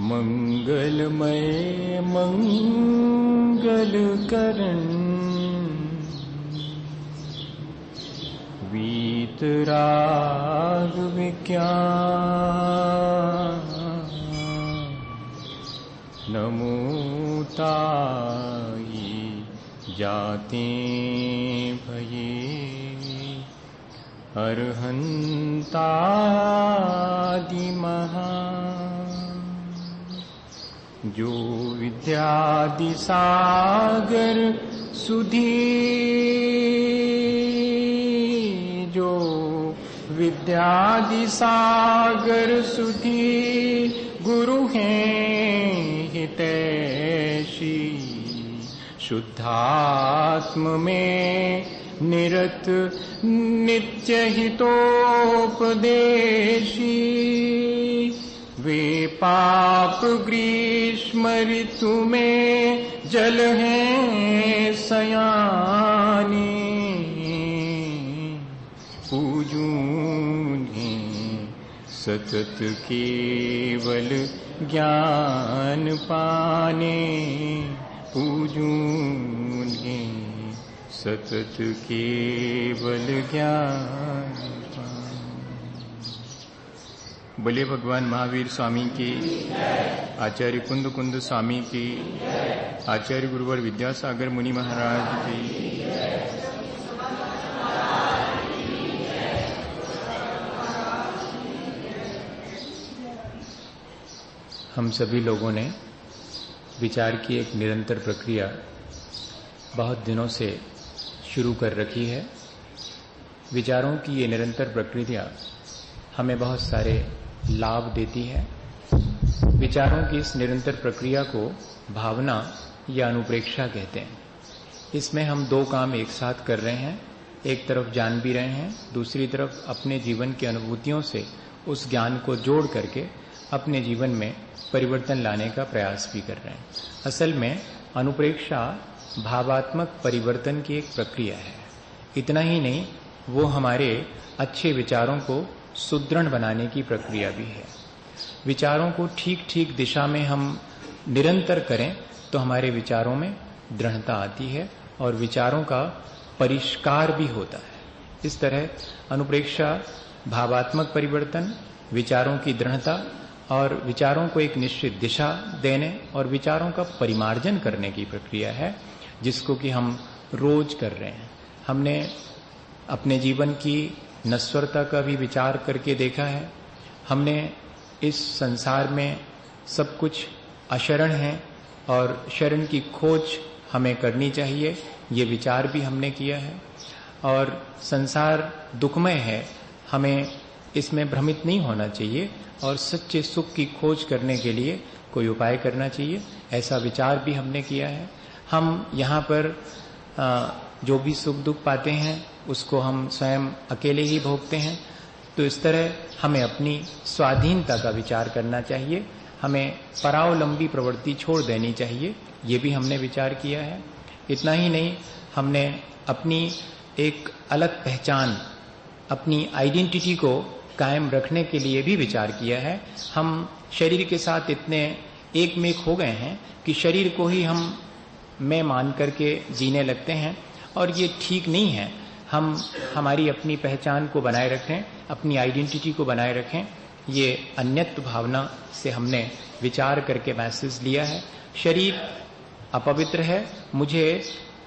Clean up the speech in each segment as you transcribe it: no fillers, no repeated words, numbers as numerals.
मंगलमय मंगल करण वीतराग विज्ञान नमोताई जाते भये अरहंतादि महा जो विद्यादि सागर सुधी जो विद्यादि सागर सुधी गुरु हैं हितैषी शुद्धात्म में निरत नित्य हितोपदेशी वे पाप ग्रीष्म ऋतु में जल हैं सयानी पूजूने सतत केवल ज्ञान पाने पूजूने सतत केवल ज्ञान पाने। बोले भगवान महावीर स्वामी की, आचार्य कुंद कुंद स्वामी की, आचार्य गुरुवर विद्यासागर मुनि महाराज की। हम सभी लोगों ने विचार की एक निरंतर प्रक्रिया बहुत दिनों से शुरू कर रखी है। विचारों की ये निरंतर प्रक्रिया हमें बहुत सारे लाभ देती है। विचारों की इस निरंतर प्रक्रिया को भावना या अनुप्रेक्षा कहते हैं। इसमें हम दो काम एक साथ कर रहे हैं। एक तरफ जान भी रहे हैं, दूसरी तरफ अपने जीवन की अनुभूतियों से उस ज्ञान को जोड़ करके अपने जीवन में परिवर्तन लाने का प्रयास भी कर रहे हैं। असल में अनुप्रेक्षा भावात्मक परिवर्तन की एक प्रक्रिया है। इतना ही नहीं, वो हमारे अच्छे विचारों को सुदृढ़ बनाने की प्रक्रिया भी है। विचारों को ठीक ठीक दिशा में हम निरंतर करें तो हमारे विचारों में दृढ़ता आती है और विचारों का परिष्कार भी होता है। इस तरह अनुप्रेक्षा भावात्मक परिवर्तन, विचारों की दृढ़ता और विचारों को एक निश्चित दिशा देने और विचारों का परिमार्जन करने की प्रक्रिया है, जिसको कि हम रोज कर रहे हैं। हमने अपने जीवन की नश्वरता का भी विचार करके देखा है। हमने इस संसार में सब कुछ अशरण है और शरण की खोज हमें करनी चाहिए, ये विचार भी हमने किया है। और संसार दुखमय है, हमें इसमें भ्रमित नहीं होना चाहिए और सच्चे सुख की खोज करने के लिए कोई उपाय करना चाहिए, ऐसा विचार भी हमने किया है। हम यहाँ पर जो भी सुख दुख पाते हैं उसको हम स्वयं अकेले ही भोगते हैं। तो इस तरह हमें अपनी स्वाधीनता का विचार करना चाहिए, हमें परावलंबी प्रवृत्ति छोड़ देनी चाहिए, ये भी हमने विचार किया है। इतना ही नहीं, हमने अपनी एक अलग पहचान, अपनी आइडेंटिटी को कायम रखने के लिए भी विचार किया है। हम शरीर के साथ इतने एक में एक हो गए हैं कि शरीर को ही हम मैं मान करके जीने लगते हैं और ये ठीक नहीं है। हम हमारी अपनी पहचान को बनाए रखें, अपनी आइडेंटिटी को बनाए रखें। ये अन्यत्व भावना से हमने विचार करके मैसेज लिया है। शरीर अपवित्र है, मुझे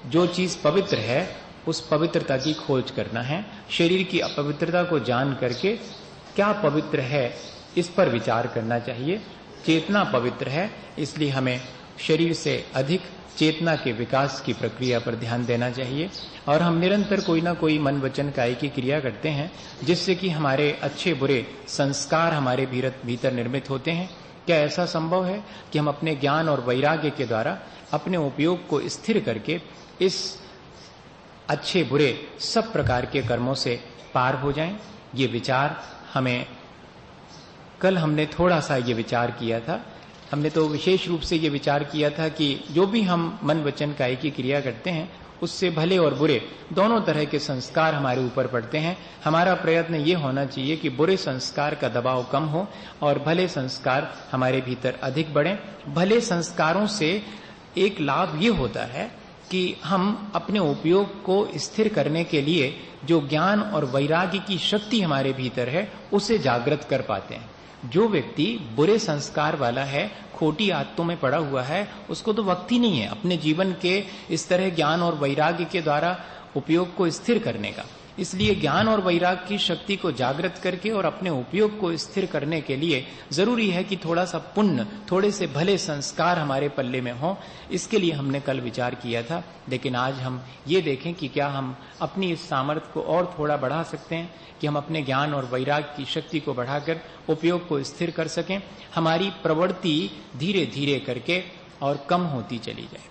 जो चीज पवित्र है उस पवित्रता की खोज करना है। शरीर की अपवित्रता को जान करके क्या पवित्र है इस पर विचार करना चाहिए। चेतना पवित्र है, इसलिए हमें शरीर से अधिक चेतना के विकास की प्रक्रिया पर ध्यान देना चाहिए। और हम निरंतर कोई ना कोई मन वचन काया की क्रिया करते हैं जिससे कि हमारे अच्छे बुरे संस्कार हमारे भीतर निर्मित होते हैं। क्या ऐसा संभव है कि हम अपने ज्ञान और वैराग्य के द्वारा अपने उपयोग को स्थिर करके इस अच्छे बुरे सब प्रकार के कर्मों से पार हो जाएं। ये विचार हमें, कल हमने थोड़ा सा ये विचार किया था। हमने तो विशेष रूप से ये विचार किया था कि जो भी हम मन वचन काया की क्रिया करते हैं उससे भले और बुरे दोनों तरह के संस्कार हमारे ऊपर पड़ते हैं। हमारा प्रयत्न ये होना चाहिए कि बुरे संस्कार का दबाव कम हो और भले संस्कार हमारे भीतर अधिक बढ़े। भले संस्कारों से एक लाभ ये होता है कि हम अपने उपयोग को स्थिर करने के लिए जो ज्ञान और वैराग्य की शक्ति हमारे भीतर है उसे जागृत कर पाते हैं। जो व्यक्ति बुरे संस्कार वाला है, खोटी आदतों में पड़ा हुआ है, उसको तो वक्त ही नहीं है अपने जीवन के इस तरह ज्ञान और वैराग्य के द्वारा उपयोग को स्थिर करने का। इसलिए ज्ञान और वैराग्य की शक्ति को जागृत करके और अपने उपयोग को स्थिर करने के लिए जरूरी है कि थोड़ा सा पुण्य, थोड़े से भले संस्कार हमारे पल्ले में हों। इसके लिए हमने कल विचार किया था। लेकिन आज हम ये देखें कि क्या हम अपनी इस सामर्थ्य को और थोड़ा बढ़ा सकते हैं कि हम अपने ज्ञान और वैराग्य की शक्ति को बढ़ाकर उपयोग को स्थिर कर सकें। हमारी प्रवृत्ति धीरे धीरे करके और कम होती चली जाए।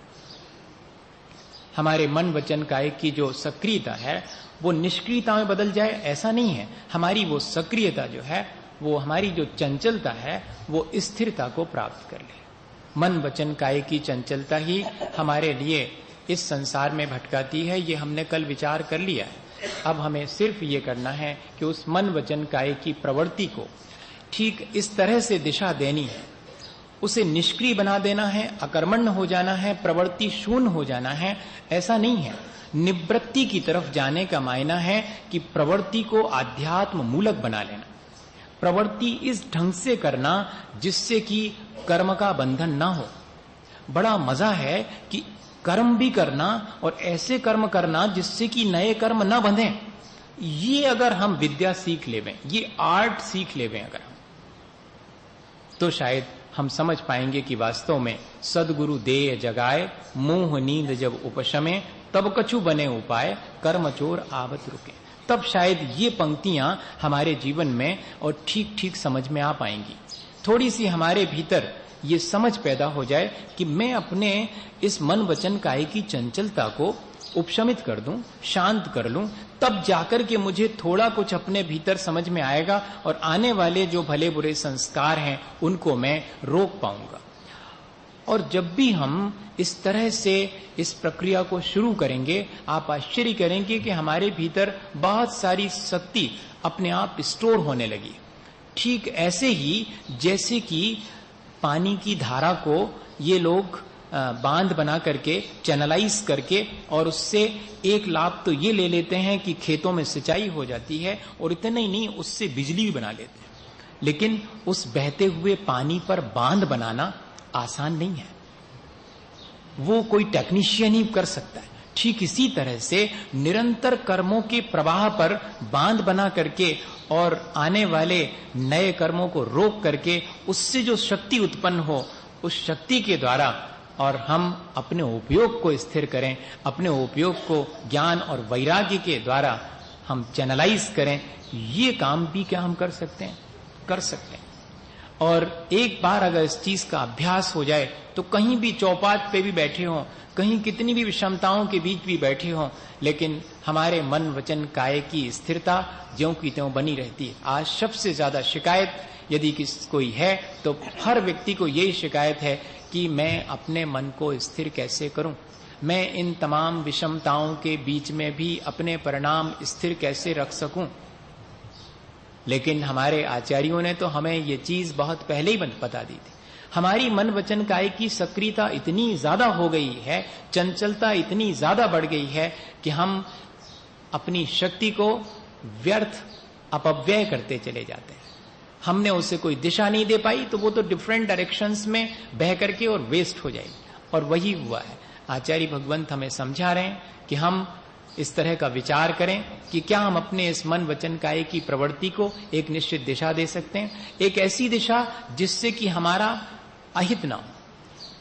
हमारे मन वचन काया की जो सक्रियता है वो निष्क्रियता में बदल जाए, ऐसा नहीं है। हमारी वो सक्रियता जो है, वो हमारी जो चंचलता है, वो स्थिरता को प्राप्त कर ले। मन वचन काया की चंचलता ही हमारे लिए इस संसार में भटकाती है, ये हमने कल विचार कर लिया है। अब हमें सिर्फ ये करना है कि उस मन वचन काया की प्रवृत्ति को ठीक इस तरह से दिशा देनी है, उसे निष्क्रिय बना देना है, अकर्मण्य हो जाना है, प्रवृत्ति शून्य हो जाना है, ऐसा नहीं है। निवृत्ति की तरफ जाने का मायना है कि प्रवृत्ति को आध्यात्म मूलक बना लेना, प्रवृत्ति इस ढंग से करना जिससे कि कर्म का बंधन ना हो। बड़ा मजा है कि कर्म भी करना और ऐसे कर्म करना जिससे कि नए कर्म ना बंधे। ये अगर हम विद्या सीख लेवें, ये आर्ट सीख लेवें अगर हम, तो शायद हम समझ पाएंगे कि वास्तव में सदगुरु देय जगाए, मोह नींद जब उपशमे, तब कछु बने उपाय, कर्म चोर आवत रुके। तब शायद ये पंक्तियां हमारे जीवन में और ठीक ठीक समझ में आ पाएंगी। थोड़ी सी हमारे भीतर ये समझ पैदा हो जाए कि मैं अपने इस मन वचन काया की चंचलता को उपशमित कर दूं, शांत कर लूं, तब जाकर के मुझे थोड़ा कुछ अपने भीतर समझ में आएगा और आने वाले जो भले बुरे संस्कार हैं उनको मैं रोक पाऊंगा। और जब भी हम इस तरह से इस प्रक्रिया को शुरू करेंगे, आप आश्चर्य करेंगे कि हमारे भीतर बहुत सारी शक्ति अपने आप स्टोर होने लगी। ठीक ऐसे ही जैसे कि पानी की धारा को ये लोग बांध बना करके चैनलाइज करके और उससे एक लाभ तो ये ले लेते हैं कि खेतों में सिंचाई हो जाती है और इतना ही नहीं, उससे बिजली भी बना लेते हैं। लेकिन उस बहते हुए पानी पर बांध बनाना आसान नहीं है, वो कोई टेक्नीशियन ही कर सकता है। ठीक इसी तरह से निरंतर कर्मों के प्रवाह पर बांध बना करके और आने वाले नए कर्मों को रोक करके उससे जो शक्ति उत्पन्न हो, उस शक्ति के द्वारा और हम अपने उपयोग को स्थिर करें, अपने उपयोग को ज्ञान और वैराग्य के द्वारा हम चैनलाइज करें, ये काम भी क्या हम कर सकते हैं? कर सकते हैं। और एक बार अगर इस चीज का अभ्यास हो जाए तो कहीं भी चौपाट पे भी बैठे हों, कहीं कितनी भी विषमताओं के बीच भी बैठे हों, लेकिन हमारे मन वचन काया की स्थिरता ज्यों की त्यों बनी रहती है। आज सबसे ज्यादा शिकायत यदि कोई है तो हर व्यक्ति को यही शिकायत है कि मैं अपने मन को स्थिर कैसे करूं, मैं इन तमाम विषमताओं के बीच में भी अपने परिणाम स्थिर कैसे रख सकूं। लेकिन हमारे आचार्यों ने तो हमें ये चीज बहुत पहले ही बता दी थी। हमारी मन वचन काया की सक्रियता इतनी ज्यादा हो गई है, चंचलता इतनी ज्यादा बढ़ गई है कि हम अपनी शक्ति को व्यर्थ अपव्यय करते चले जाते हैं। हमने उसे कोई दिशा नहीं दे पाई तो वो तो डिफरेंट डायरेक्शंस में बह करके और वेस्ट हो जाएगी। और वही हुआ है। आचार्य भगवंत हमें समझा रहे हैं कि हम इस तरह का विचार करें कि क्या हम अपने इस मन वचन काया की प्रवृत्ति को एक निश्चित दिशा दे सकते हैं, एक ऐसी दिशा जिससे कि हमारा अहित ना हो,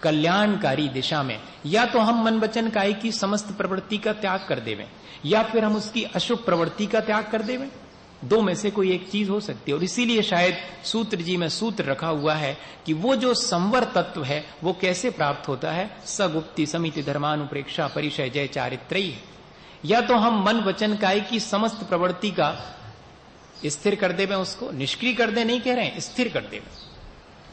कल्याणकारी दिशा में। या तो हम मन वचन काया की समस्त प्रवृत्ति का त्याग कर देवें या फिर हम उसकी अशुभ प्रवृत्ति का त्याग कर देवें। दो में से कोई एक चीज हो सकती है। और इसीलिए शायद सूत्र जी में सूत्र रखा हुआ है कि वो जो संवर तत्व है वो कैसे प्राप्त होता है। सगुप्ति समिति धर्मानुप्रेक्षा परिचय जय चारित्रयी है। या तो हम मन वचन काय की समस्त प्रवृत्ति का स्थिर कर दें, उसको निष्क्रिय कर दे नहीं कह रहे हैं, स्थिर कर दें।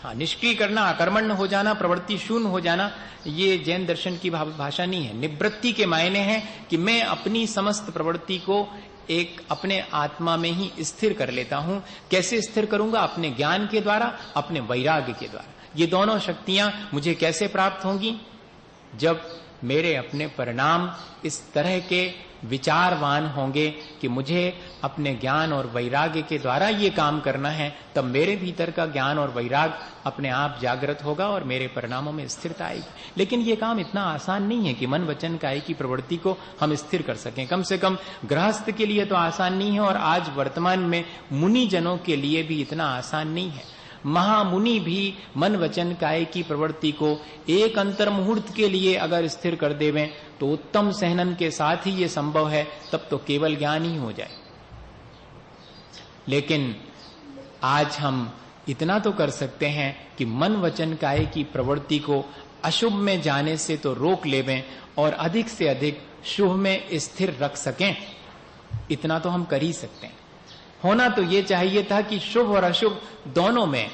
हाँ, निष्क्रिय करना, आकर्मण हो जाना, प्रवृत्ति शून्य हो जाना, ये जैन दर्शन की भाषा नहीं है। निवृत्ति के मायने हैं कि मैं अपनी समस्त प्रवृत्ति को एक अपने आत्मा में ही स्थिर कर लेता हूं। कैसे स्थिर करूंगा? अपने ज्ञान के द्वारा, अपने वैराग्य के द्वारा। ये दोनों शक्तियां मुझे कैसे प्राप्त होंगी? जब मेरे अपने परिणाम इस तरह के विचारवान होंगे कि मुझे अपने ज्ञान और वैराग्य के द्वारा ये काम करना है, तब मेरे भीतर का ज्ञान और वैराग अपने आप जागृत होगा और मेरे परिणामों में स्थिरता आएगी। लेकिन ये काम इतना आसान नहीं है कि मन वचन काय की प्रवृत्ति को हम स्थिर कर सकें। कम से कम गृहस्थ के लिए तो आसान नहीं है, और आज वर्तमान में मुनि जनों के लिए भी इतना आसान नहीं है। महामुनि भी मन वचन काय की प्रवृत्ति को एक अंतर मुहूर्त के लिए अगर स्थिर कर देवें तो उत्तम सहनन के साथ ही ये संभव है, तब तो केवल ज्ञान ही हो जाए। लेकिन आज हम इतना तो कर सकते हैं कि मन वचन काय की प्रवृत्ति को अशुभ में जाने से तो रोक लेवें और अधिक से अधिक शुभ में स्थिर रख सकें। इतना तो हम कर ही सकते हैं। होना तो ये चाहिए था कि शुभ और अशुभ दोनों में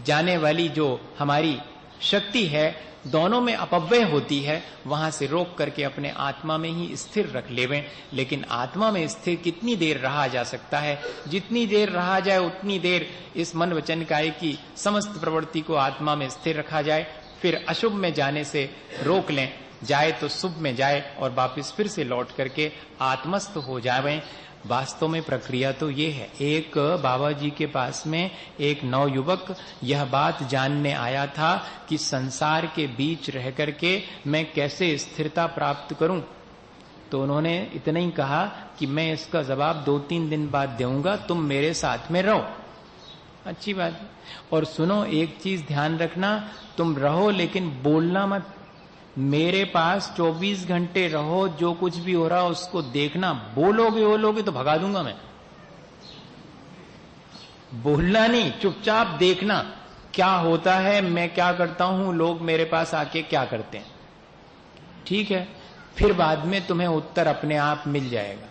जाने वाली जो हमारी शक्ति है, दोनों में अपव्यय होती है, वहां से रोक करके अपने आत्मा में ही स्थिर रख लेवें। लेकिन आत्मा में स्थिर कितनी देर रहा जा सकता है? जितनी देर रहा जाए उतनी देर इस मन वचन काय की समस्त प्रवृत्ति को आत्मा में स्थिर रखा जाए। फिर अशुभ में जाने से रोक लें, जाए तो शुभ में जाए और वापिस फिर से लौट करके आत्मस्थ हो जाएं। वास्तव में प्रक्रिया तो ये है। एक बाबा जी के पास में एक नवयुवक यह बात जानने आया था कि संसार के बीच रह करके मैं कैसे स्थिरता प्राप्त करूं। तो उन्होंने इतना ही कहा कि मैं इसका जवाब 2-3 दिन बाद दूंगा, तुम मेरे साथ में रहो। अच्छी बात है। और सुनो, एक चीज ध्यान रखना, तुम रहो लेकिन बोलना मत। मेरे पास 24 घंटे रहो, जो कुछ भी हो रहा उसको देखना। बोलोगे तो भगा दूंगा मैं। बोलना नहीं, चुपचाप देखना क्या होता है, मैं क्या करता हूं, लोग मेरे पास आके क्या करते हैं। ठीक है, फिर बाद में तुम्हें उत्तर अपने आप मिल जाएगा।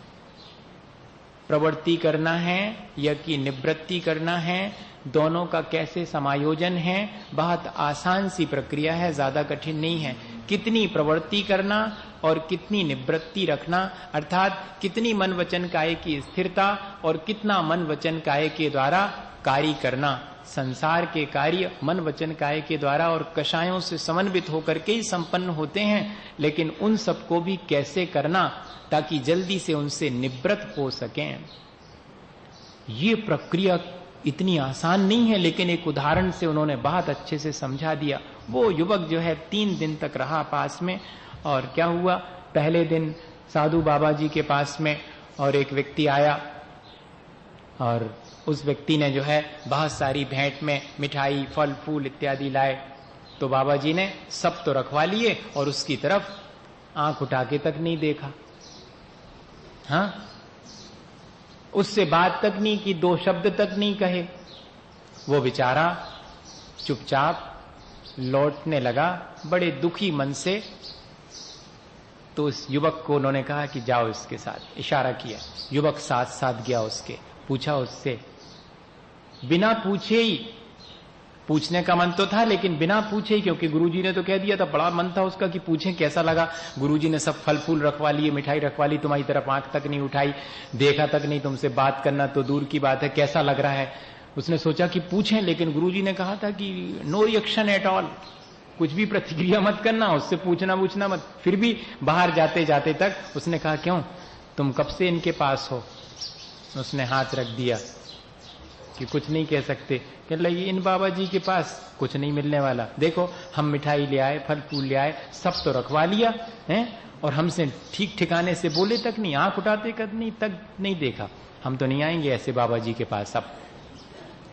प्रवृत्ति करना है या कि निवृत्ति करना है, दोनों का कैसे समायोजन है, बहुत आसान सी प्रक्रिया है, ज्यादा कठिन नहीं है। कितनी प्रवृत्ति करना और कितनी निवृत्ति रखना, अर्थात कितनी मन वचन काय की स्थिरता और कितना मन वचन काय के द्वारा कार्य करना। संसार के कार्य मन वचन काय के द्वारा और कषायों से समन्वित होकर के ही संपन्न होते हैं, लेकिन उन सबको भी कैसे करना ताकि जल्दी से उनसे निवृत्त हो सकें। ये प्रक्रिया इतनी आसान नहीं है, लेकिन एक उदाहरण से उन्होंने बहुत अच्छे से समझा दिया। वो युवक जो है 3 दिन तक रहा पास में, और क्या हुआ, पहले दिन साधु बाबा जी के पास में और एक व्यक्ति आया, और उस व्यक्ति ने जो है बहुत सारी भेंट में मिठाई, फल फूल इत्यादि लाए। तो बाबा जी ने सब तो रखवा लिए और उसकी तरफ आंख उठा के तक नहीं देखा। हाँ, उससे बात तक नहीं की, 2 शब्द तक नहीं कहे। वो बेचारा चुपचाप लौटने लगा बड़े दुखी मन से। तो उस युवक को उन्होंने कहा कि जाओ इसके साथ, इशारा किया। युवक साथ साथ गया उसके, पूछा उससे, बिना पूछे ही, पूछने का मन तो था लेकिन बिना पूछे ही, क्योंकि गुरुजी ने तो कह दिया था, बड़ा मन था उसका कि पूछें कैसा लगा। गुरुजी ने सब फल फूल रखवा लिए, मिठाई रखवा ली, तुम्हारी तरफ आंख तक नहीं उठाई, देखा तक नहीं, तुमसे बात करना तो दूर की बात है, कैसा लग रहा है। उसने सोचा कि पूछें, लेकिन गुरुजी ने कहा था कि नो रिएक्शन एट ऑल, कुछ भी प्रतिक्रिया मत करना, उससे पूछना मत। फिर भी बाहर जाते जाते तक उसने कहा, क्यों, तुम कब से इनके पास हो? उसने हाथ रख दिया कि कुछ नहीं कह सकते। कह लगी, इन बाबा जी के पास कुछ नहीं मिलने वाला, देखो हम मिठाई ले आए, फल फूल ले आए, सब तो रखवा लिया है, और हमसे ठीक ठिकाने से बोले तक नहीं, आंख उठाते कदमी तक नहीं देखा। हम तो नहीं आएंगे ऐसे बाबा जी के पास। अब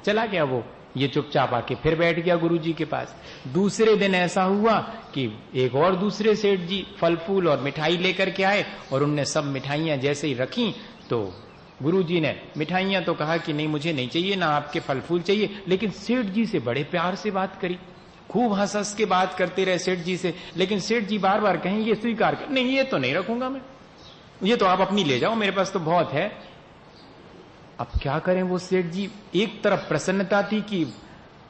चला गया वो, ये चुपचाप आके फिर बैठ गया गुरु जी के पास। दूसरे दिन ऐसा हुआ कि एक और दूसरे सेठ जी फल फूल और मिठाई लेकर के आए, और उनने सब मिठाइयां जैसे ही रखी तो गुरुजी ने मिठाइयां तो कहा कि नहीं मुझे नहीं चाहिए, ना आपके फल फूल चाहिए, लेकिन सेठ जी से बड़े प्यार से बात करी, खूब हंस हंस के बात करते रहे सेठ जी से। लेकिन सेठ जी बार बार कहें ये स्वीकार कर, नहीं ये तो नहीं रखूंगा मैं, ये तो आप अपनी ले जाओ, मेरे पास तो बहुत है। अब क्या करें वो सेठ जी, एक तरफ प्रसन्नता थी कि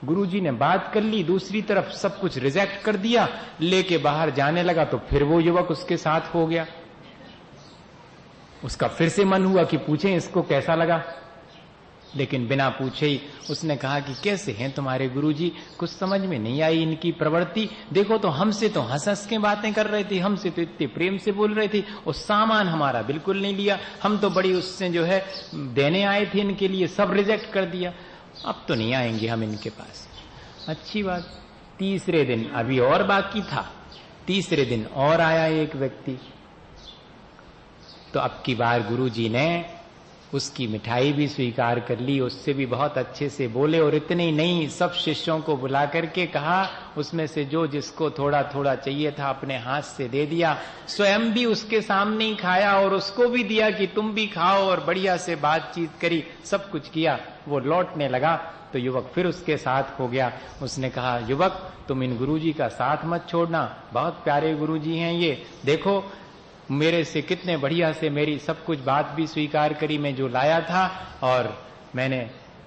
गुरुजी ने बात कर ली, दूसरी तरफ सब कुछ रिजेक्ट कर दिया, लेके बाहर जाने लगा तो फिर वो युवक उसके साथ हो गया। उसका फिर से मन हुआ कि पूछें इसको कैसा लगा, लेकिन बिना पूछे ही उसने कहा कि कैसे हैं तुम्हारे गुरुजी, कुछ समझ में नहीं आई इनकी प्रवृत्ति। देखो तो हमसे तो हंस हंस के बातें कर रहे थे, हमसे तो इतने प्रेम से बोल रहे थे, और सामान हमारा बिल्कुल नहीं लिया, हम तो बड़ी उससे जो है देने आए थे इनके लिए, सब रिजेक्ट कर दिया, अब तो नहीं आएंगे हम इनके पास। अच्छी बात। तीसरे दिन अभी और बाकी था, तीसरे दिन और आया एक व्यक्ति, तो अब की बार गुरुजी ने उसकी मिठाई भी स्वीकार कर ली, उससे भी बहुत अच्छे से बोले, और इतने ही नहीं, सब शिष्यों को बुला करके कहा उसमें से जो जिसको थोड़ा थोड़ा चाहिए था अपने हाथ से दे दिया, स्वयं भी उसके सामने ही खाया और उसको भी दिया कि तुम भी खाओ, और बढ़िया से बातचीत करी, सब कुछ किया। वो लौटने लगा तो युवक फिर उसके साथ हो गया। उसने कहा, युवक तुम इन गुरुजी का साथ मत छोड़ना, बहुत प्यारे गुरुजी हैं ये, देखो मेरे से कितने बढ़िया से मेरी सब कुछ बात भी स्वीकार करी, मैं जो लाया था, और मैंने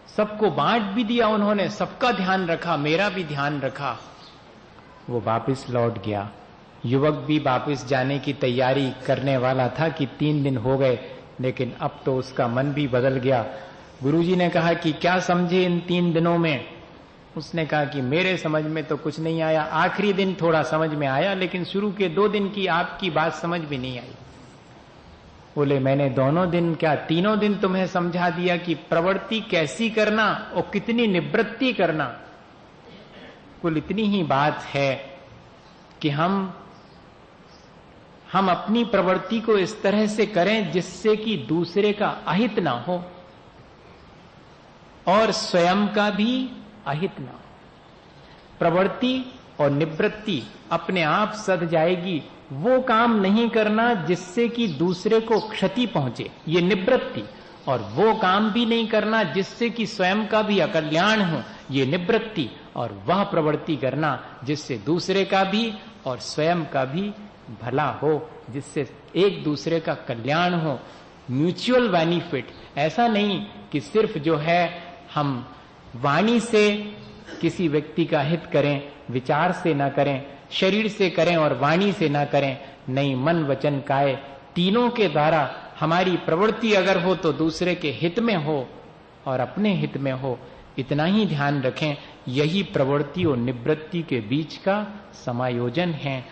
सबको बांट भी दिया, उन्होंने सबका ध्यान रखा, मेरा भी ध्यान रखा। वो वापस लौट गया। युवक भी वापस जाने की तैयारी करने वाला था कि 3 दिन हो गए, लेकिन अब तो उसका मन भी बदल गया। गुरुजी ने कहा कि क्या समझे इन 3 दिनों में? उसने कहा कि मेरे समझ में तो कुछ नहीं आया, आखिरी दिन थोड़ा समझ में आया, लेकिन शुरू के 2 दिन की आपकी बात समझ में नहीं आई। बोले मैंने दोनों दिन क्या 3 दिन तुम्हें समझा दिया कि प्रवृत्ति कैसी करना और कितनी निवृत्ति करना। कुल इतनी ही बात है कि हम अपनी प्रवृत्ति को इस तरह से करें जिससे कि दूसरे का अहित ना हो और स्वयं का भी अहित ना हो। प्रवृत्ति और निवृत्ति अपने आप सध जाएगी। वो काम नहीं करना जिससे कि दूसरे को क्षति पहुंचे, ये निवृत्ति। और वो काम भी नहीं करना जिससे कि स्वयं का भी अकल्याण हो, ये निवृत्ति। और वह प्रवृत्ति करना जिससे दूसरे का भी और स्वयं का भी भला हो, जिससे एक दूसरे का कल्याण हो, म्यूचुअल बेनिफिट। ऐसा नहीं कि सिर्फ जो है हम वाणी से किसी व्यक्ति का हित करें, विचार से ना करें, शरीर से करें और वाणी से ना करें। नहीं, मन वचन काया तीनों के द्वारा हमारी प्रवृत्ति अगर हो तो दूसरे के हित में हो और अपने हित में हो, इतना ही ध्यान रखें। यही प्रवृत्ति और निवृत्ति के बीच का समायोजन है,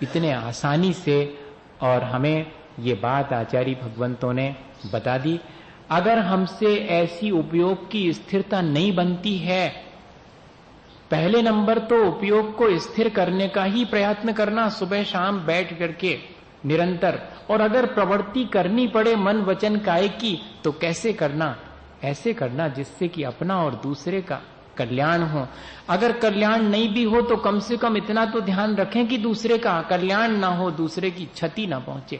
इतने आसानी से। और हमें ये बात आचार्य भगवंतों ने बता दी। अगर हमसे ऐसी उपयोग की स्थिरता नहीं बनती है, पहले नंबर तो उपयोग को स्थिर करने का ही प्रयत्न करना, सुबह शाम बैठ करके निरंतर। और अगर प्रवृत्ति करनी पड़े मन वचन काया की, तो कैसे करना? ऐसे करना जिससे कि अपना और दूसरे का कल्याण हो। अगर कल्याण नहीं भी हो तो कम से कम इतना तो ध्यान रखें कि दूसरे का कल्याण ना हो, दूसरे की क्षति ना पहुंचे।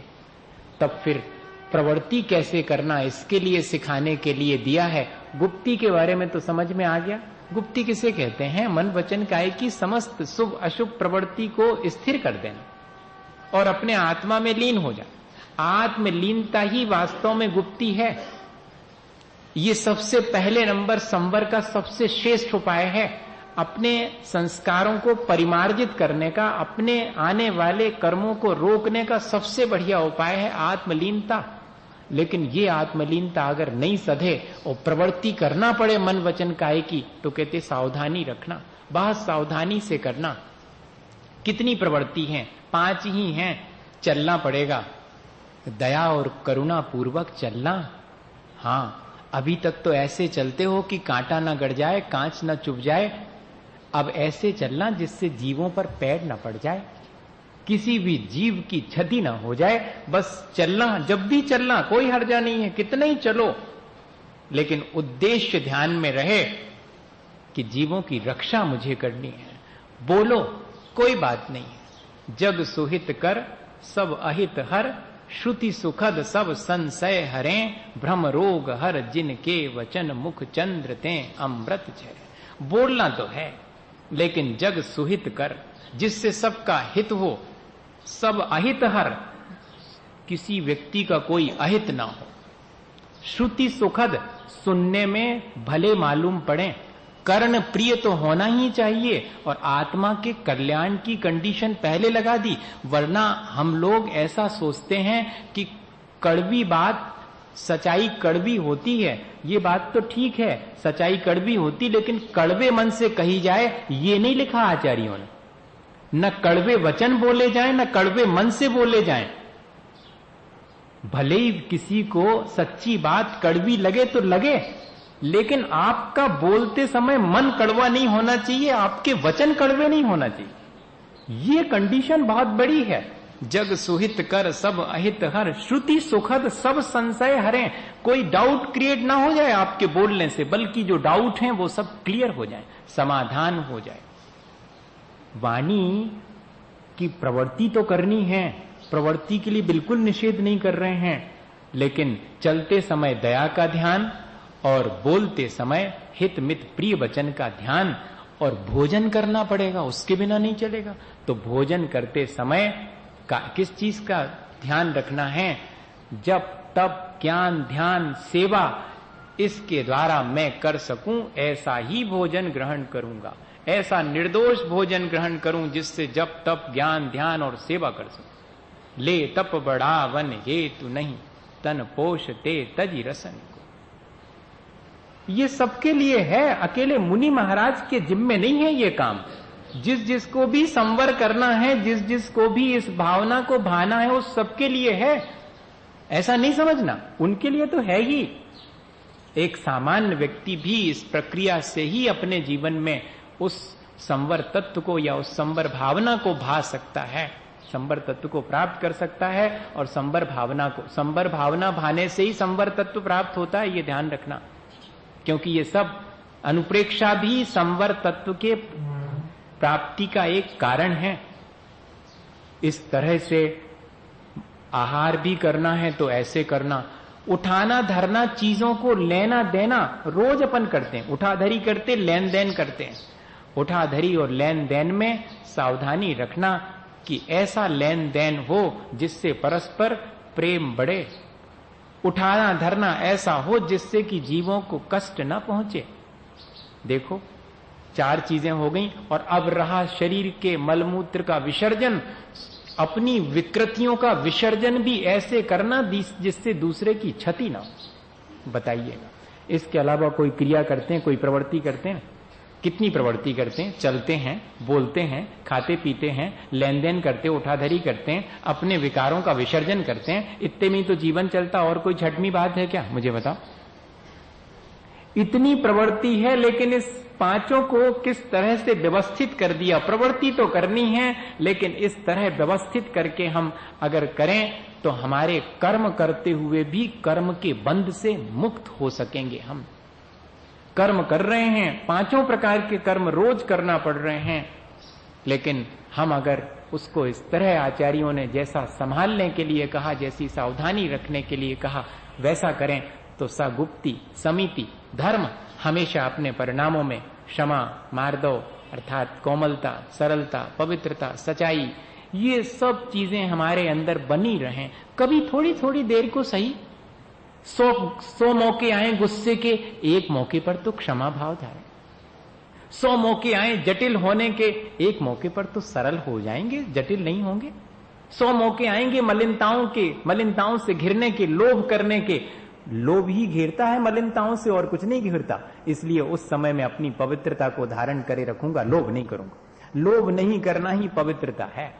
तब फिर प्रवृत्ति कैसे करना, इसके लिए सिखाने के लिए दिया है। गुप्ती के बारे में तो समझ में आ गया। गुप्ती किसे कहते हैं? मन वचन काया की समस्त शुभ अशुभ प्रवृत्ति को स्थिर कर देना और अपने आत्मा में लीन हो जाए। आत्मलीनता ही वास्तव में गुप्ती है। ये सबसे पहले नंबर संवर का सबसे श्रेष्ठ उपाय है। अपने संस्कारों को परिमार्जित करने का, अपने आने वाले कर्मों को रोकने का सबसे बढ़िया उपाय है आत्मलीनता। लेकिन ये आत्मलीनता अगर नहीं सधे और प्रवृत्ति करना पड़े मन वचन काया की, तो कहते सावधानी रखना, बहुत सावधानी से करना। कितनी प्रवृत्ति हैं? 5 ही हैं। चलना पड़ेगा, दया और करुणा पूर्वक चलना। हाँ, अभी तक तो ऐसे चलते हो कि कांटा ना गड़ जाए, कांच ना चुभ जाए। अब ऐसे चलना जिससे जीवों पर पैर ना पड़ जाए, किसी भी जीव की क्षति ना हो जाए। बस चलना, जब भी चलना, कोई हर्जा नहीं है, कितना ही चलो, लेकिन उद्देश्य ध्यान में रहे कि जीवों की रक्षा मुझे करनी है। बोलो, कोई बात नहीं है। जग सुहित कर सब अहित हर, श्रुति सुखद सब संशय हरें, भ्रम रोग हर जिनके वचन मुख चंद्र ते अमृत छे। बोलना तो है, लेकिन जग सुहित कर, जिससे सबका हित हो, सब अहित हर, किसी व्यक्ति का कोई अहित ना हो। श्रुति सुखद सुनने में भले मालूम पड़े, कर्ण प्रिय तो होना ही चाहिए, और आत्मा के कल्याण की कंडीशन पहले लगा दी। वरना हम लोग ऐसा सोचते हैं कि कड़वी बात, सच्चाई कड़वी होती है। ये बात तो ठीक है, सच्चाई कड़वी होती, लेकिन कड़वे मन से कही जाए ये नहीं लिखा आचार्यों ने। न कड़वे वचन बोले जाएं, न कड़वे मन से बोले जाएं। भले ही किसी को सच्ची बात कड़वी लगे तो लगे, लेकिन आपका बोलते समय मन कड़वा नहीं होना चाहिए, आपके वचन कड़वे नहीं होना चाहिए। ये कंडीशन बहुत बड़ी है। जग सुहित कर सब अहित हर, श्रुति सुखद सब संशय हरें। कोई डाउट क्रिएट ना हो जाए आपके बोलने से, बल्कि जो डाउट हैं वो सब क्लियर हो जाए, समाधान हो जाए। वाणी की प्रवृत्ति तो करनी है, प्रवृत्ति के लिए बिल्कुल निषेध नहीं कर रहे हैं, लेकिन चलते समय दया का ध्यान और बोलते समय हित मित प्रिय वचन का ध्यान, और भोजन करना पड़ेगा, उसके बिना नहीं चलेगा। तो भोजन करते समय का किस चीज का ध्यान रखना है? जब तप ज्ञान ध्यान सेवा इसके द्वारा मैं कर सकूं, ऐसा ही भोजन ग्रहण करूंगा, ऐसा निर्दोष भोजन ग्रहण करूं जिससे जब तप ज्ञान ध्यान और सेवा कर सकूं। ले तप बढ़ावन हेतु नहीं, तन पोषते तजी रसन को। ये सबके लिए है, अकेले मुनि महाराज के जिम्मे नहीं है ये काम। जिस जिसको भी संवर करना है, जिस जिसको भी इस भावना को भाना है, उस सबके लिए है। ऐसा नहीं समझना, उनके लिए तो है ही। एक सामान्य व्यक्ति भी इस प्रक्रिया से ही अपने जीवन में उस संवर तत्व को या उस संवर भावना को भा सकता है, संवर तत्व को प्राप्त कर सकता है। और संवर भावना भाने से ही संवर तत्व प्राप्त होता है, ये ध्यान रखना। क्योंकि ये सब अनुप्रेक्षा भी संवर तत्व के प्राप्ति का एक कारण है। इस तरह से आहार भी करना है तो ऐसे करना। उठाना धरना, चीजों को लेना देना रोज अपन करते हैं, उठाधरी करते, लेन देन करते हैं। उठाधरी और लेन देन में सावधानी रखना कि ऐसा लेन देन हो जिससे परस्पर प्रेम बढ़े। उठाना धरना ऐसा हो जिससे कि जीवों को कष्ट न पहुंचे। देखो 4 चीजें हो गई, और अब रहा शरीर के मलमूत्र का विसर्जन। अपनी विकृतियों का विसर्जन भी ऐसे करना जिससे दूसरे की क्षति ना हो। बताइएगा, इसके अलावा कोई क्रिया करते हैं, कोई प्रवृत्ति करते हैं? कितनी प्रवृत्ति करते हैं? चलते हैं, बोलते हैं, खाते पीते हैं, लेन देन करते, उठाधरी करते हैं, अपने विकारों का विसर्जन करते हैं। इतने में तो जीवन चलता, और कोई छठवीं बात है क्या? मुझे बताओ। इतनी प्रवृत्ति है, लेकिन इस 5 को किस तरह से व्यवस्थित कर दिया। प्रवृत्ति तो करनी है, लेकिन इस तरह व्यवस्थित करके हम अगर करें तो हमारे कर्म करते हुए भी कर्म के बंध से मुक्त हो सकेंगे। हम कर्म कर रहे हैं, 5 प्रकार के कर्म रोज करना पड़ रहे हैं, लेकिन हम अगर उसको इस तरह आचार्यों ने जैसा संभालने के लिए कहा, जैसी सावधानी रखने के लिए कहा, वैसा करें तो सगुप्ति समिति धर्म हमेशा अपने परिणामों में क्षमा मार्दव अर्थात कोमलता, सरलता, पवित्रता, सच्चाई, ये सब चीजें हमारे अंदर बनी रहें। कभी थोड़ी थोड़ी देर को सही, 100 मौके आए गुस्से के, एक मौके पर तो क्षमा भाव धारे। 100 मौके आए जटिल होने के, एक मौके पर तो सरल हो जाएंगे, जटिल नहीं होंगे। 100 मौके आएंगे मलिनताओं के, मलिनताओं से घिरने के, लोभ करने के। लोभ ही घेरता है मलिनताओं से, और कुछ नहीं घेरता। इसलिए उस समय में अपनी पवित्रता को धारण करे रखूंगा, लोभ नहीं करूंगा। लोभ नहीं करना ही पवित्रता है।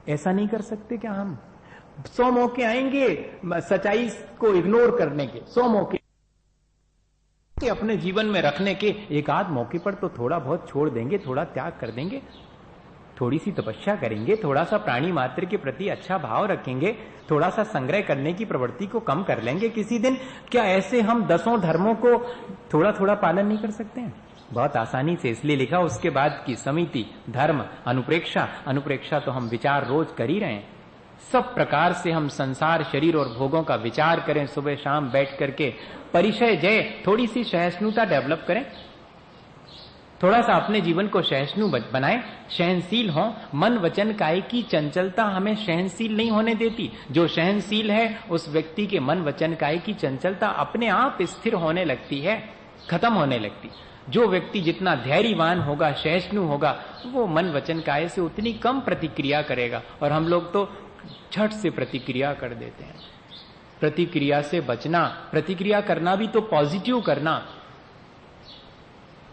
ऐसा नहीं कर सकते क्या हम? 100 मौके आएंगे सच्चाई को इग्नोर करने के, 100 मौके अपने जीवन में रखने के। एक आध मौके पर तो थोड़ा बहुत छोड़ देंगे, थोड़ा त्याग कर देंगे, थोड़ी सी तपस्या करेंगे, थोड़ा सा प्राणी मात्र के प्रति अच्छा भाव रखेंगे, थोड़ा सा संग्रह करने की प्रवृत्ति को कम कर लेंगे किसी दिन। क्या ऐसे हम 10 धर्मों को थोड़ा थोड़ा पालन नहीं कर सकते हैं? बहुत आसानी से। इसलिए लिखा उसके बाद की समिति धर्म अनुप्रेक्षा। अनुप्रेक्षा तो हम विचार रोज कर ही रहे हैं। सब प्रकार से हम संसार शरीर और भोगों का विचार करें, सुबह शाम बैठ करके परिचय जय, थोड़ी सी सहिष्णुता डेवलप करें। थोड़ा सा अपने जीवन को सहिष्णु बनाएं, सहनशील हों। मन वचन काय की चंचलता हमें सहनशील नहीं होने देती। जो सहनशील है उस व्यक्ति के मन वचन काय की चंचलता अपने आप स्थिर होने लगती है, खत्म होने लगती। जो व्यक्ति जितना धैर्यवान होगा, सहिष्णु होगा, वो मन वचन काय से उतनी कम प्रतिक्रिया करेगा। और हम लोग तो झट से प्रतिक्रिया कर देते हैं। प्रतिक्रिया से बचना, प्रतिक्रिया करना भी तो पॉजिटिव करना,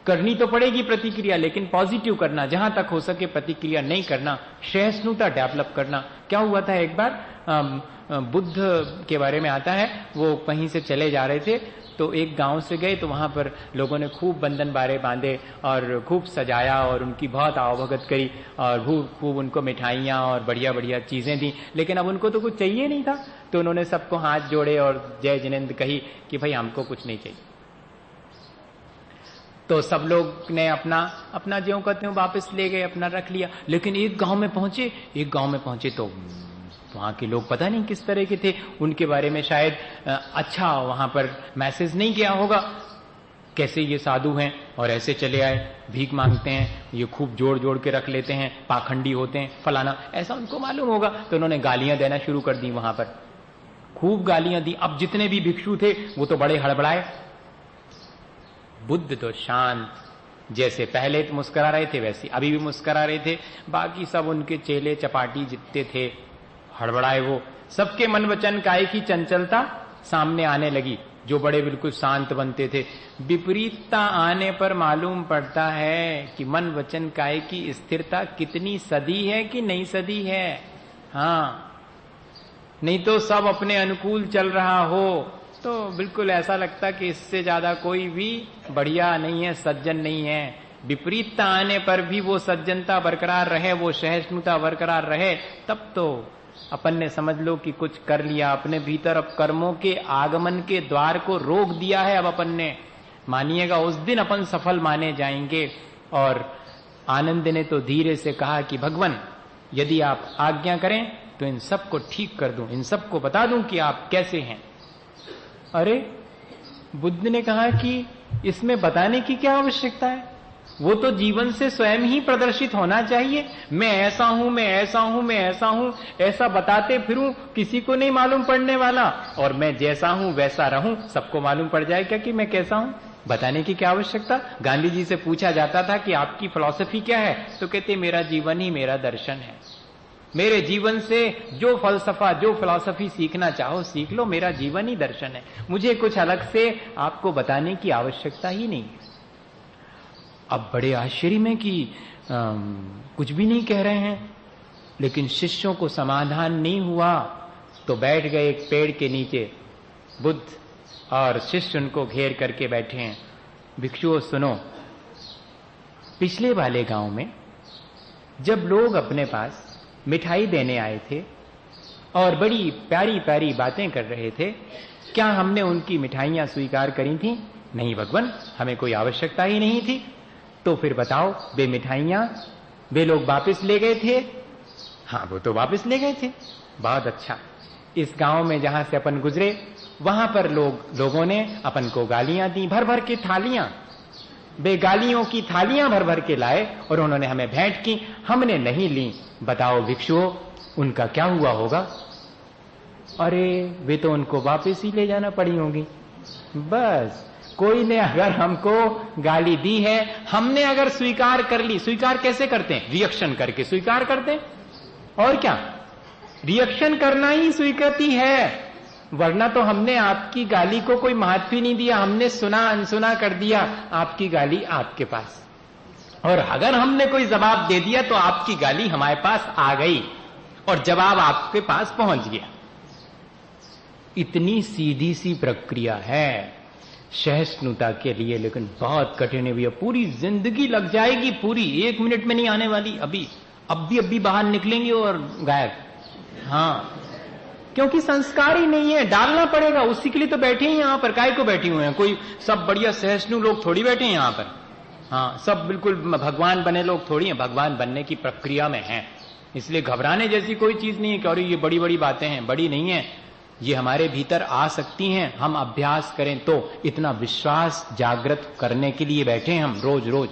करनी तो पड़ेगी प्रतिक्रिया, लेकिन पॉजिटिव करना, जहां तक हो सके प्रतिक्रिया नहीं करना, सहिष्णुता डेवलप करना। क्या हुआ था एक बार, बुद्ध के बारे में आता है, वो कहीं से चले जा रहे थे तो एक गांव से गए तो वहां पर लोगों ने खूब बंधन बारे बांधे और खूब सजाया और उनकी बहुत आवभगत करी और खूब उनको मिठाइयां और बढ़िया बढ़िया चीजें दी। लेकिन अब उनको तो कुछ चाहिए नहीं था, तो उन्होंने सबको हाथ जोड़े और जय जिनेंद्र कही कि भाई हमको कुछ नहीं चाहिए। तो सब लोग ने अपना अपना ज्यों का त्यों वापस ले गए, अपना रख लिया। लेकिन एक गांव में पहुंचे तो वहां के लोग पता नहीं किस तरह के थे, उनके बारे में शायद अच्छा वहां पर मैसेज नहीं किया होगा, कैसे ये साधु हैं और ऐसे चले आए, भीख मांगते हैं, ये खूब जोड़ जोड़ के रख लेते हैं, पाखंडी होते हैं, फलाना, ऐसा उनको मालूम होगा। तो उन्होंने गालियां देना शुरू कर दी, वहां पर खूब गालियां दी। अब जितने भी भिक्षु थे वो तो बड़े हड़बड़ाए। बुद्ध तो शांत, जैसे पहले तो मुस्करा रहे थे वैसे अभी भी मुस्करा रहे थे। बाकी सब उनके चेले चपाटी जितने थे हड़बड़ाए। वो सबके मन वचन काय की चंचलता सामने आने लगी। जो बड़े बिल्कुल शांत बनते थे, विपरीतता आने पर मालूम पड़ता है कि मन वचन काय की स्थिरता कितनी सदी है कि नहीं सदी है। हाँ, नहीं तो सब अपने अनुकूल चल रहा हो तो बिल्कुल ऐसा लगता कि इससे ज्यादा कोई भी बढ़िया नहीं है, सज्जन नहीं है। विपरीतता आने पर भी वो सज्जनता बरकरार रहे, वो सहिष्णुता बरकरार रहे, तब तो अपन ने समझ लो कि कुछ कर लिया अपने भीतर। अब कर्मों के आगमन के द्वार को रोक दिया है अब अपन ने। मानिएगा उस दिन अपन सफल माने जाएंगे। और आनंद ने तो धीरे से कहा कि भगवान यदि आप आज्ञा करें तो इन सबको ठीक कर दूं, इन सबको बता दूं कि आप कैसे हैं। अरे बुद्ध ने कहा कि इसमें बताने की क्या आवश्यकता है, वो तो जीवन से स्वयं ही प्रदर्शित होना चाहिए। मैं ऐसा हूं, मैं ऐसा हूं, मैं ऐसा हूं, ऐसा बताते फिरूं, किसी को नहीं मालूम पड़ने वाला। और मैं जैसा हूं वैसा रहूं, सबको मालूम पड़ जाएगा कि मैं कैसा हूं। बताने की क्या आवश्यकता। गांधी जी से पूछा जाता था कि आपकी फिलॉसफी क्या है, तो कहते मेरा जीवन ही मेरा दर्शन है। मेरे जीवन से जो फलसफा, जो फिलॉसफी सीखना चाहो सीख लो, मेरा जीवन ही दर्शन है। मुझे कुछ अलग से आपको बताने की आवश्यकता ही नहीं है। अब बड़े आश्चर्य में कि कुछ भी नहीं कह रहे हैं, लेकिन शिष्यों को समाधान नहीं हुआ तो बैठ गए एक पेड़ के नीचे बुद्ध, और शिष्य उनको घेर करके बैठे हैं। भिक्षुओं सुनो, पिछले वाले गांव में जब लोग अपने पास मिठाई देने आए थे और बड़ी प्यारी प्यारी बातें कर रहे थे, क्या हमने उनकी मिठाइयां स्वीकार करी थी? नहीं भगवान, हमें कोई आवश्यकता ही नहीं थी। तो फिर बताओ, वे मिठाइयां वे लोग वापस ले गए थे? हाँ, वो तो वापस ले गए थे। बहुत अच्छा। इस गांव में जहां से अपन गुजरे वहां पर लोगों ने अपन को गालियां दी, भर भर के थालियां, वे गालियों की थालियां भर भर के लाए और उन्होंने हमें भेंट की, हमने नहीं ली। बताओ भिक्षुओं, उनका क्या हुआ होगा? अरे वे तो उनको वापस ही ले जाना पड़ी होंगी। बस, कोई ने अगर हमको गाली दी है, हमने अगर स्वीकार कर ली, स्वीकार कैसे करते हैं? रिएक्शन करके स्वीकार करते हैं। और क्या, रिएक्शन करना ही स्वीकृति है। वरना तो हमने आपकी गाली को कोई महत्व ही नहीं दिया, हमने सुना अनसुना कर दिया आपकी गाली आपके पास। और अगर हमने कोई जवाब दे दिया तो आपकी गाली हमारे पास आ गई और जवाब आपके पास पहुंच गया। इतनी सीधी सी प्रक्रिया है सहिष्णुता के लिए, लेकिन बहुत कठिन है भैया। पूरी जिंदगी लग जाएगी, पूरी 1 मिनट में नहीं आने वाली। अभी बाहर निकलेंगे और गायब। हाँ, क्योंकि संस्कार ही नहीं है, डालना पड़ेगा। उसी के लिए तो बैठे हैं यहां पर। काय को बैठे हुए हैं? कोई सब बढ़िया सहिष्णु लोग थोड़ी बैठे हैं यहां पर। हाँ, सब बिल्कुल भगवान बने लोग थोड़ी हैं, भगवान बनने की प्रक्रिया में हैं। इसलिए घबराने जैसी कोई चीज नहीं है कि अरे ये बड़ी बड़ी बातें हैं। बड़ी नहीं है, ये हमारे भीतर आ सकती हैं, हम अभ्यास करें तो। इतना विश्वास जागृत करने के लिए बैठे हैं हम रोज रोज।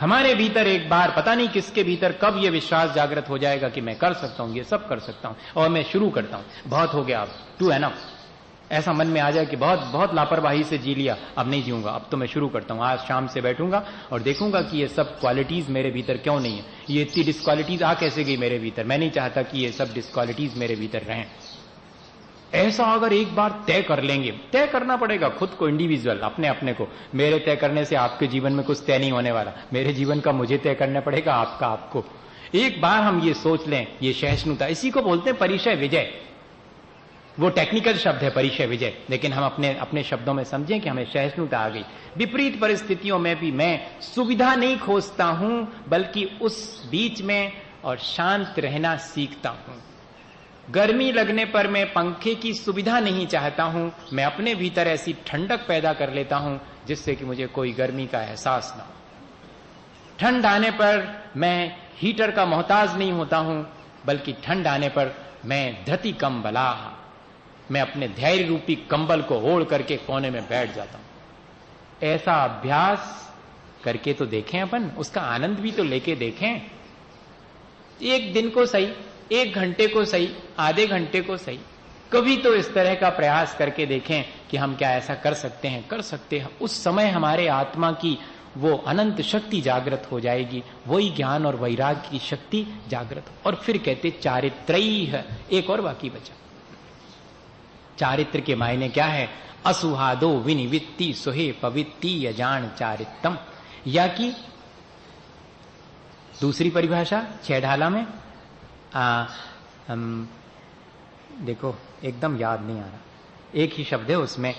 हमारे भीतर एक बार पता नहीं किसके भीतर कब ये विश्वास जागृत हो जाएगा कि मैं कर सकता हूं, ये सब कर सकता हूं और मैं शुरू करता हूं। बहुत हो गया, अब टू एनफ, ऐसा मन में आ जाए कि बहुत बहुत लापरवाही से जी लिया, अब नहीं जीऊंगा, अब तो मैं शुरू करता हूं। आज शाम से बैठूंगा और देखूंगा कि ये सब क्वालिटीज मेरे भीतर क्यों नहीं है, ये इतनी डिस्क्वालिटीज आ कैसे गई मेरे भीतर। मैं नहीं चाहता कि ये सब डिस्क्वालिटीज मेरे भीतर रहें। ऐसा अगर एक बार तय कर लेंगे, तय करना पड़ेगा खुद को, इंडिविजुअल, अपने अपने को। मेरे तय करने से आपके जीवन में कुछ तय नहीं होने वाला, मेरे जीवन का मुझे तय करना पड़ेगा, आपका आपको। एक बार हम ये सोच लें, ये सहिष्णुता, इसी को बोलते हैं परिचय विजय। वो टेक्निकल शब्द है परिचय विजय, लेकिन हम अपने अपने शब्दों में समझें कि हमें सहिष्णुता आ गई। विपरीत परिस्थितियों में भी मैं सुविधा नहीं खोजता हूं, बल्कि उस बीच में और शांत रहना सीखता हूं। गर्मी लगने पर मैं पंखे की सुविधा नहीं चाहता हूं, मैं अपने भीतर ऐसी ठंडक पैदा कर लेता हूं जिससे कि मुझे कोई गर्मी का एहसास ना हो। ठंड आने पर मैं हीटर का मोहताज नहीं होता हूं, बल्कि ठंड आने पर मैं धरती कंबला, मैं अपने धैर्य रूपी कंबल को ओढ़ करके कोने में बैठ जाता हूं। ऐसा अभ्यास करके तो देखें अपन, उसका आनंद भी तो लेके देखें। एक दिन को सही, एक घंटे को सही, आधे घंटे को सही, कभी तो इस तरह का प्रयास करके देखें कि हम क्या ऐसा कर सकते हैं, कर सकते हैं। उस समय हमारे आत्मा की वो अनंत शक्ति जागृत हो जाएगी, वही ज्ञान और वैराग्य की शक्ति जागृत हो। और फिर कहते चारित्रयी है, एक और बाकी बचा। चारित्र के मायने क्या है? असुहादो विनिवित्ति सुहे पवित्ति अजान चारित्रम, या कि दूसरी परिभाषा छह ढाला में देखो एकदम याद नहीं आ रहा, एक ही शब्द है उसमें।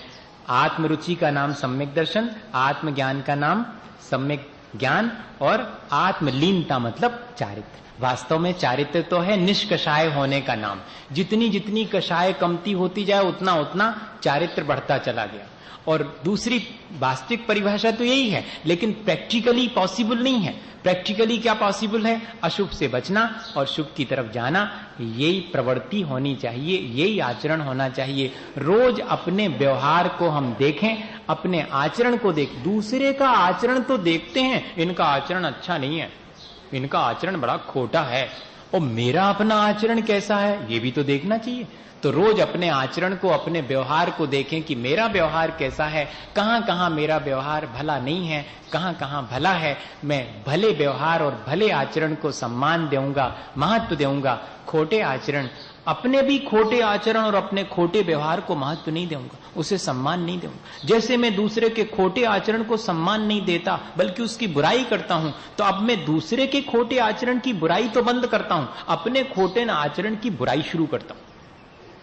आत्मरुचि का नाम सम्यक दर्शन, आत्मज्ञान का नाम सम्यक ज्ञान, और आत्मलीनता मतलब चारित्र। वास्तव में चारित्र तो है निष्कषाय होने का नाम। जितनी जितनी कषाय कमती होती जाए उतना उतना चारित्र बढ़ता चला गया। और दूसरी वास्तविक परिभाषा तो यही है, लेकिन प्रैक्टिकली पॉसिबल नहीं है। प्रैक्टिकली क्या पॉसिबल है? अशुभ से बचना और शुभ की तरफ जाना, यही प्रवृत्ति होनी चाहिए, यही आचरण होना चाहिए। रोज अपने व्यवहार को हम देखें, अपने आचरण को देख। दूसरे का आचरण तो देखते हैं, इनका आचरण अच्छा नहीं है, इनका आचरण बड़ा खोटा है, और मेरा अपना आचरण कैसा है ये भी तो देखना चाहिए। तो रोज अपने आचरण को, अपने व्यवहार को देखें कि मेरा व्यवहार कैसा है, कहां कहां मेरा व्यवहार भला नहीं है, कहां कहां भला है। मैं भले व्यवहार और भले आचरण को सम्मान दूंगा, महत्व दूंगा। खोटे आचरण, अपने भी खोटे आचरण और अपने खोटे व्यवहार को महत्व नहीं दूंगा, उसे सम्मान नहीं दूंगा। जैसे मैं दूसरे के खोटे आचरण को सम्मान नहीं देता बल्कि उसकी बुराई करता हूं, तो अब मैं दूसरे के खोटे आचरण की बुराई तो बंद करता हूं, अपने खोटे आचरण की बुराई शुरू करता हूं।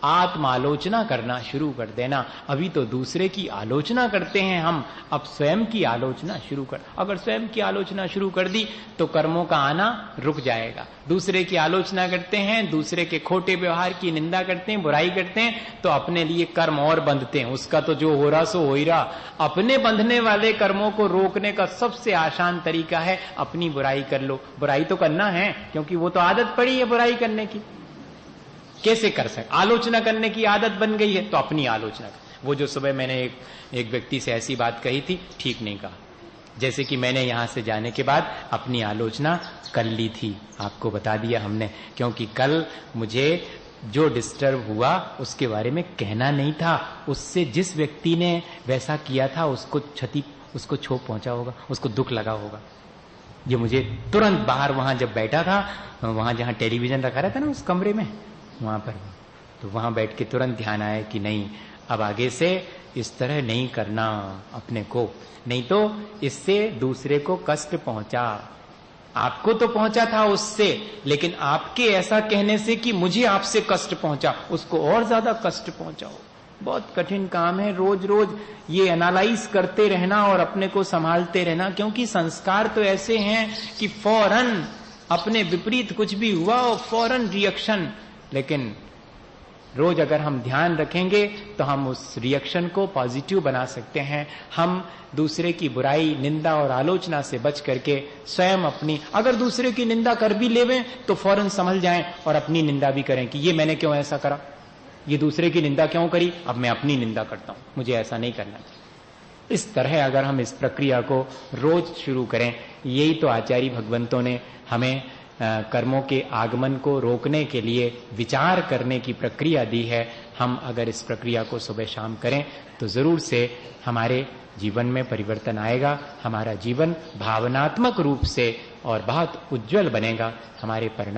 आत्मालोचना करना शुरू कर देना। अभी तो दूसरे की आलोचना करते हैं हम, अब स्वयं की आलोचना शुरू कर। अगर स्वयं की आलोचना शुरू कर दी तो कर्मों का आना रुक जाएगा। दूसरे की आलोचना करते हैं, दूसरे के खोटे व्यवहार की निंदा करते हैं, बुराई करते हैं, तो अपने लिए कर्म और बंधते हैं। उसका तो जो हो रहा सो हो ही रहा। अपने बंधने वाले कर्मों को रोकने का सबसे आसान तरीका है अपनी बुराई कर लो। बुराई तो करना है, क्योंकि वो तो आदत पड़ी है बुराई करने की। कैसे कर सकते? आलोचना करने की आदत बन गई है तो अपनी आलोचना कर। वो जो सुबह मैंने एक व्यक्ति से ऐसी बात कही थी, ठीक नहीं कहा। जैसे कि मैंने यहां से जाने के बाद अपनी आलोचना कर ली थी, आपको बता दिया हमने, क्योंकि कल मुझे जो डिस्टर्ब हुआ उसके बारे में कहना नहीं था। उससे जिस व्यक्ति ने वैसा किया था उसको क्षति, उसको क्षोभ पहुंचा होगा, उसको दुख लगा होगा। ये मुझे तुरंत बाहर, वहां जब बैठा था, वहां जहां टेलीविजन रखा रहता ना उस कमरे में, वहां पर, तो वहां बैठ के तुरंत ध्यान आया कि नहीं, अब आगे से इस तरह नहीं करना अपने को, नहीं तो इससे दूसरे को कष्ट पहुंचा। आपको तो पहुंचा था उससे, लेकिन आपके ऐसा कहने से कि मुझे आपसे कष्ट पहुंचा, उसको और ज्यादा कष्ट पहुंचाओ। बहुत कठिन काम है रोज रोज ये एनालाइज करते रहना और अपने को संभालते रहना, क्योंकि संस्कार तो ऐसे हैं कि फौरन अपने विपरीत कुछ भी हुआ और फौरन रिएक्शन। लेकिन रोज अगर हम ध्यान रखेंगे तो हम उस रिएक्शन को पॉजिटिव बना सकते हैं। हम दूसरे की बुराई, निंदा और आलोचना से बच करके स्वयं अपनी, अगर दूसरे की निंदा कर भी लेवें तो फौरन संभल जाएं और अपनी निंदा भी करें कि ये मैंने क्यों ऐसा करा, ये दूसरे की निंदा क्यों करी, अब मैं अपनी निंदा करता हूं, मुझे ऐसा नहीं करना चाहिए। इस तरह अगर हम इस प्रक्रिया को रोज शुरू करें, यही तो आचार्य भगवंतों ने हमें कर्मों के आगमन को रोकने के लिए विचार करने की प्रक्रिया दी है। हम अगर इस प्रक्रिया को सुबह शाम करें तो जरूर से हमारे जीवन में परिवर्तन आएगा। हमारा जीवन भावनात्मक रूप से और बहुत उज्जवल बनेगा। हमारे परिणाम